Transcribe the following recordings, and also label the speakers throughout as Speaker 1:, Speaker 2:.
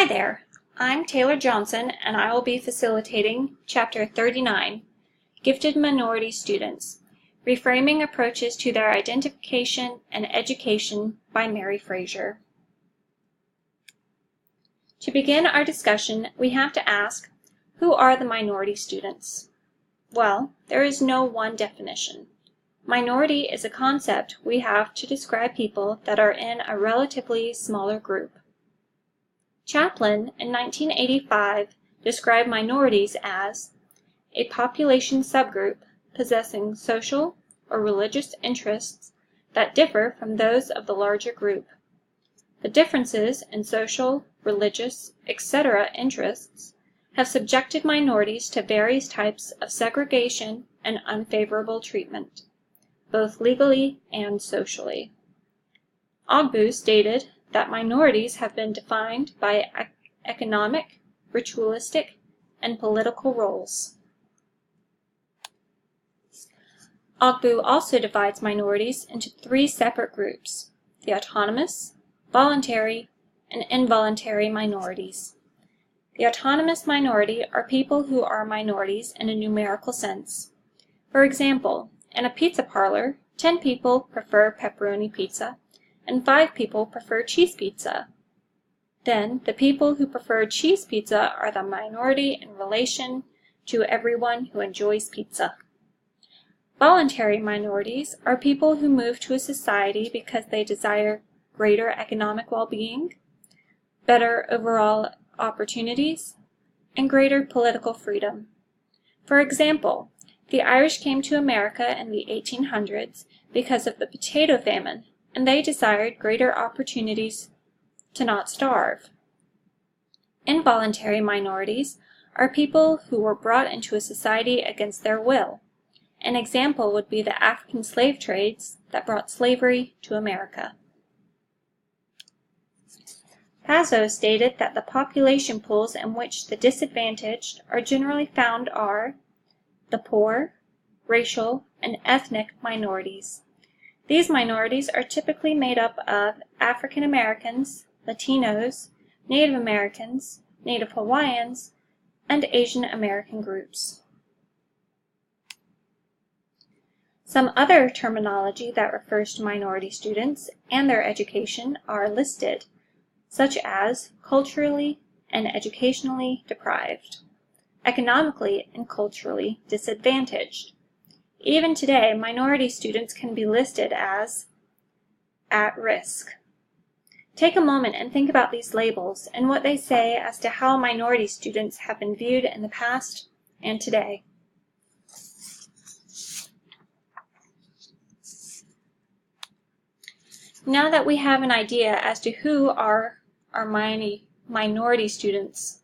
Speaker 1: Hi there, I'm Taylor Johnson and I will be facilitating Chapter 39, Gifted Minority Students, Reframing Approaches to Their Identification and Education by Mary Fraser. To begin our discussion, we have to ask, who are the minority students? Well, there is no one definition. Minority is a concept we have to describe people that are in a relatively smaller group. Chaplin, in 1985, described minorities as a population subgroup possessing social or religious interests that differ from those of the larger group. The differences in social, religious, etc. interests have subjected minorities to various types of segregation and unfavorable treatment, both legally and socially. Ogbu stated that minorities have been defined by economic, ritualistic, and political roles. Ogbu also divides minorities into three separate groups: the autonomous, voluntary, and involuntary minorities. The autonomous minority are people who are minorities in a numerical sense. For example, in a pizza parlor, 10 people prefer pepperoni pizza, and 5 people prefer cheese pizza. Then, the people who prefer cheese pizza are the minority in relation to everyone who enjoys pizza. Voluntary minorities are people who move to a society because they desire greater economic well-being, better overall opportunities, and greater political freedom. For example, the Irish came to America in the 1800s because of the potato famine, and they desired greater opportunities to not starve. Involuntary minorities are people who were brought into a society against their will. An example would be the African slave trades that brought slavery to America. Pazzo stated that the population pools in which the disadvantaged are generally found are the poor, racial, and ethnic minorities. These minorities are typically made up of African Americans, Latinos, Native Americans, Native Hawaiians, and Asian American groups. Some other terminology that refers to minority students and their education are listed, such as culturally and educationally deprived, economically and culturally disadvantaged. Even today, minority students can be listed as at risk. Take a moment and think about these labels and what they say as to how minority students have been viewed in the past and today. Now that we have an idea as to who are our minority students,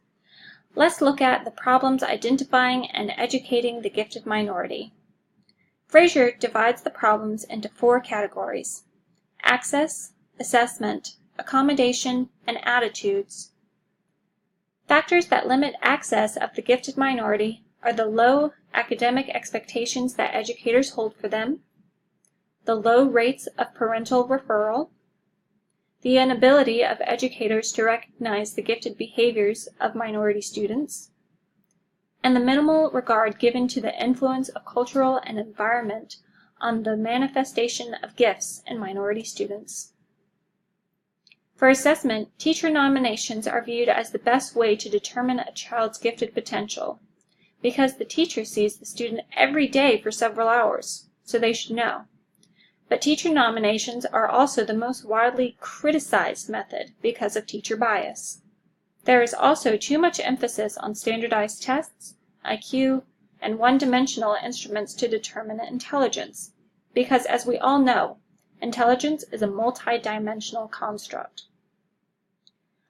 Speaker 1: let's look at the problems identifying and educating the gifted minority. Fraser divides the problems into 4 categories: access, assessment, accommodation, and attitudes. Factors that limit access of the gifted minority are the low academic expectations that educators hold for them, the low rates of parental referral, the inability of educators to recognize the gifted behaviors of minority students, and the minimal regard given to the influence of cultural and environment on the manifestation of gifts in minority students. For assessment, teacher nominations are viewed as the best way to determine a child's gifted potential, because the teacher sees the student every day for several hours, so they should know. But teacher nominations are also the most widely criticized method because of teacher bias. There is also too much emphasis on standardized tests, IQ, and one-dimensional instruments to determine intelligence, because as we all know, intelligence is a multi-dimensional construct.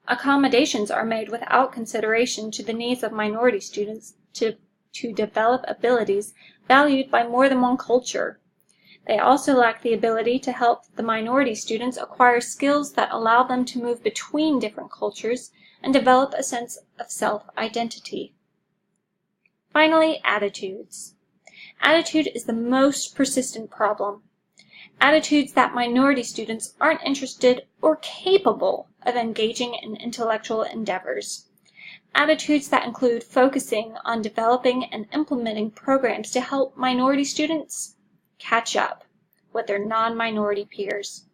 Speaker 1: Accommodations are made without consideration to the needs of minority students to develop abilities valued by more than one culture. They also lack the ability to help the minority students acquire skills that allow them to move between different cultures and develop a sense of self-identity. Finally, attitudes. Attitude is the most persistent problem. Attitudes that minority students aren't interested or capable of engaging in intellectual endeavors. Attitudes that include focusing on developing and implementing programs to help minority students catch up with their non-minority peers.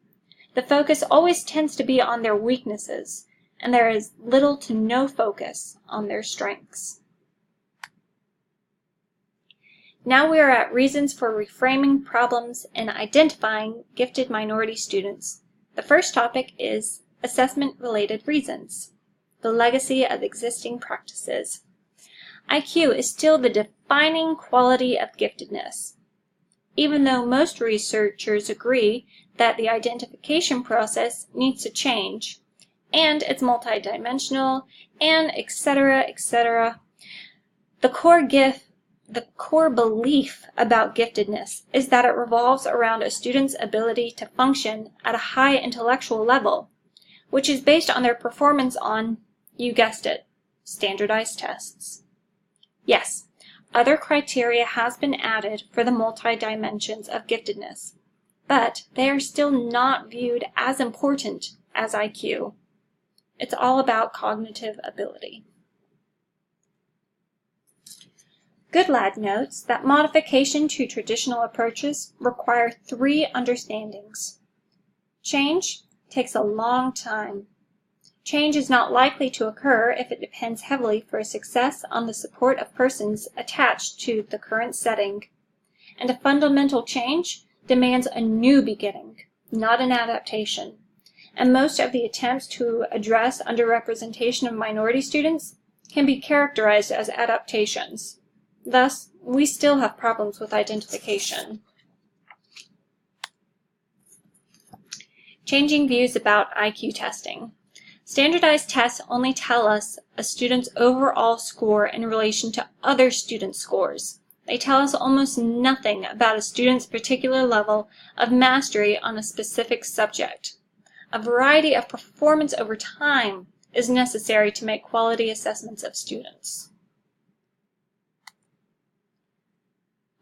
Speaker 1: The focus always tends to be on their weaknesses, and there is little to no focus on their strengths. Now we are at reasons for reframing problems and identifying gifted minority students. The first topic is assessment-related reasons, the legacy of existing practices. IQ is still the defining quality of giftedness. Even though most researchers agree that the identification process needs to change, and it's multidimensional, and etc., the core belief about giftedness is that it revolves around a student's ability to function at a high intellectual level, which is based on their performance on, you guessed it, standardized tests. Yes, other criteria has been added for the multi-dimensions of giftedness, but they are still not viewed as important as IQ. It's all about cognitive ability. Goodlad notes that modification to traditional approaches require 3 understandings. Change takes a long time. Change is not likely to occur if it depends heavily for success on the support of persons attached to the current setting. And a fundamental change demands a new beginning, not an adaptation. And most of the attempts to address underrepresentation of minority students can be characterized as adaptations. Thus, we still have problems with identification. Changing views about IQ testing. Standardized tests only tell us a student's overall score in relation to other students' scores. They tell us almost nothing about a student's particular level of mastery on a specific subject. A variety of performance over time is necessary to make quality assessments of students.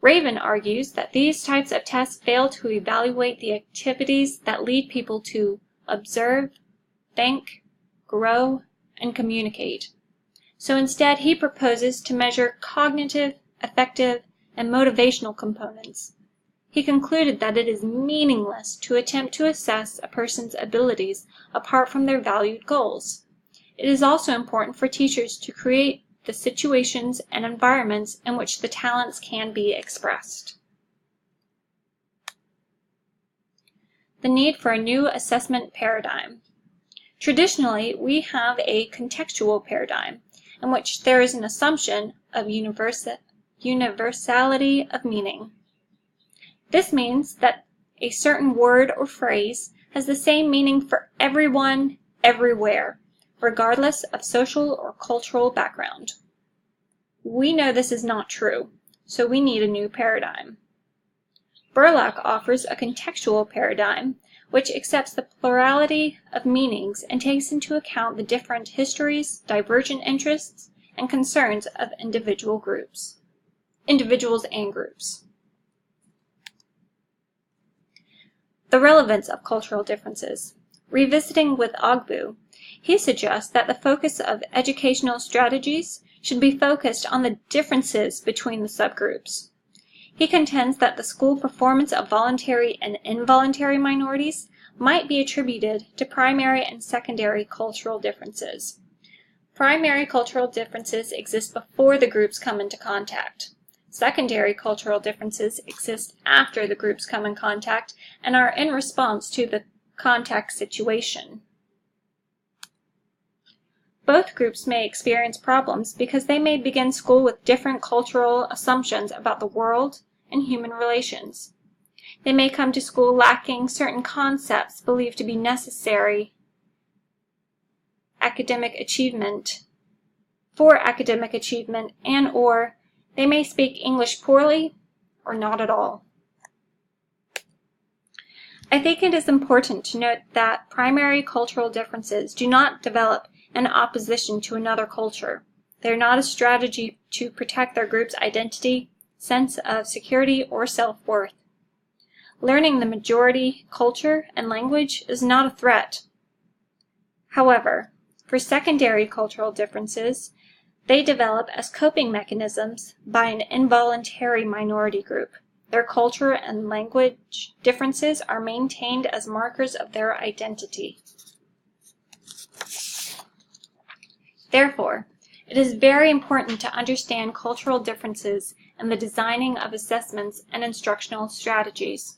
Speaker 1: Raven argues that these types of tests fail to evaluate the activities that lead people to observe, think, grow, and communicate. So instead, he proposes to measure cognitive, affective, and motivational components. He concluded that it is meaningless to attempt to assess a person's abilities apart from their valued goals. It is also important for teachers to create the situations and environments in which the talents can be expressed. The need for a new assessment paradigm. Traditionally, we have a contextual paradigm in which there is an assumption of universality of meaning. This means that a certain word or phrase has the same meaning for everyone, everywhere, regardless of social or cultural background. We know this is not true, so we need a new paradigm. Burlock offers a contextual paradigm which accepts the plurality of meanings and takes into account the different histories, divergent interests, and concerns of individuals and groups. The relevance of cultural differences. Revisiting with Ogbu, he suggests that the focus of educational strategies should be focused on the differences between the subgroups. He contends that the school performance of voluntary and involuntary minorities might be attributed to primary and secondary cultural differences. Primary cultural differences exist before the groups come into contact. Secondary cultural differences exist after the groups come in contact and are in response to the contact situation. Both groups may experience problems because they may begin school with different cultural assumptions about the world and human relations. They may come to school lacking certain concepts believed to be necessary for academic achievement, and/or they may speak English poorly or not at all. I think it is important to note that primary cultural differences do not develop in opposition to another culture. They are not a strategy to protect their group's identity, sense of security, or self-worth. Learning the majority culture and language is not a threat. However, for secondary cultural differences, they develop as coping mechanisms by an involuntary minority group. Their culture and language differences are maintained as markers of their identity. Therefore, it is very important to understand cultural differences in the designing of assessments and instructional strategies.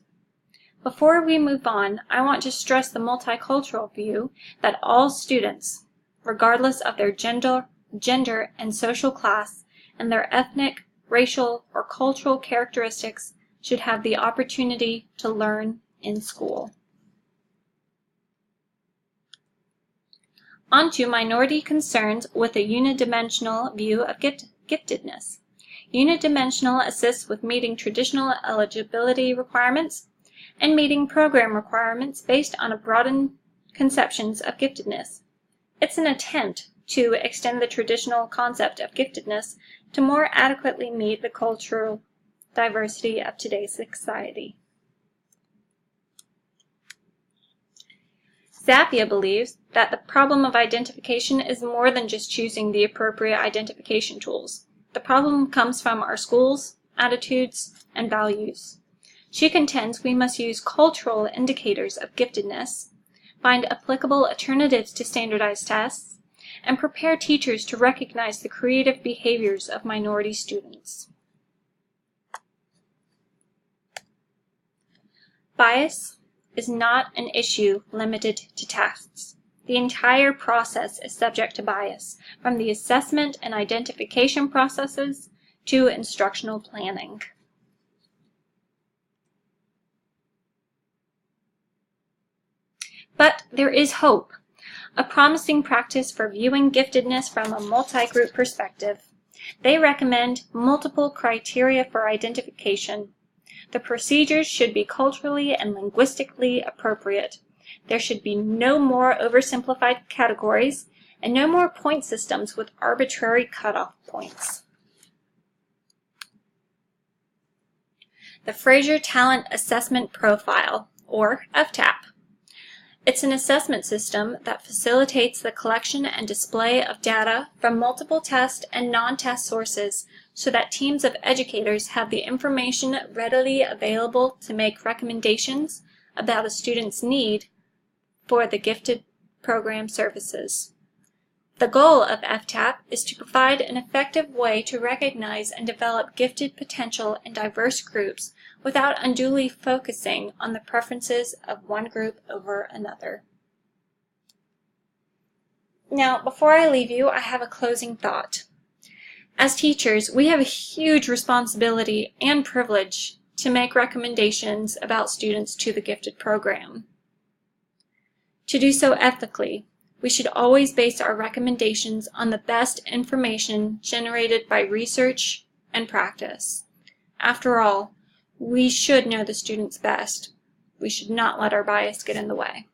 Speaker 1: Before we move on, I want to stress the multicultural view that all students, regardless of their gender and social class, and their ethnic, racial, or cultural characteristics, should have the opportunity to learn in school. On to minority concerns with a unidimensional view of giftedness. Unidimensional assists with meeting traditional eligibility requirements and meeting program requirements based on a broadened conceptions of giftedness. It's an attempt to extend the traditional concept of giftedness to more adequately meet the cultural diversity of today's society. Zappia believes that the problem of identification is more than just choosing the appropriate identification tools. The problem comes from our schools, attitudes, and values. She contends we must use cultural indicators of giftedness, find applicable alternatives to standardized tests, and prepare teachers to recognize the creative behaviors of minority students. Bias is not an issue limited to tests. The entire process is subject to bias, from the assessment and identification processes to instructional planning. But there is hope, a promising practice for viewing giftedness from a multi-group perspective. They recommend multiple criteria for identification. The procedures should be culturally and linguistically appropriate. There should be no more oversimplified categories and no more point systems with arbitrary cutoff points. The Fraser Talent Assessment Profile, or FTAP. It's an assessment system that facilitates the collection and display of data from multiple test and non-test sources so that teams of educators have the information readily available to make recommendations about a student's need for the gifted program services. The goal of FTAP is to provide an effective way to recognize and develop gifted potential in diverse groups without unduly focusing on the preferences of one group over another. Now, before I leave you, I have a closing thought. As teachers, we have a huge responsibility and privilege to make recommendations about students to the gifted program. To do so ethically, we should always base our recommendations on the best information generated by research and practice. After all, we should know the students best. We should not let our bias get in the way.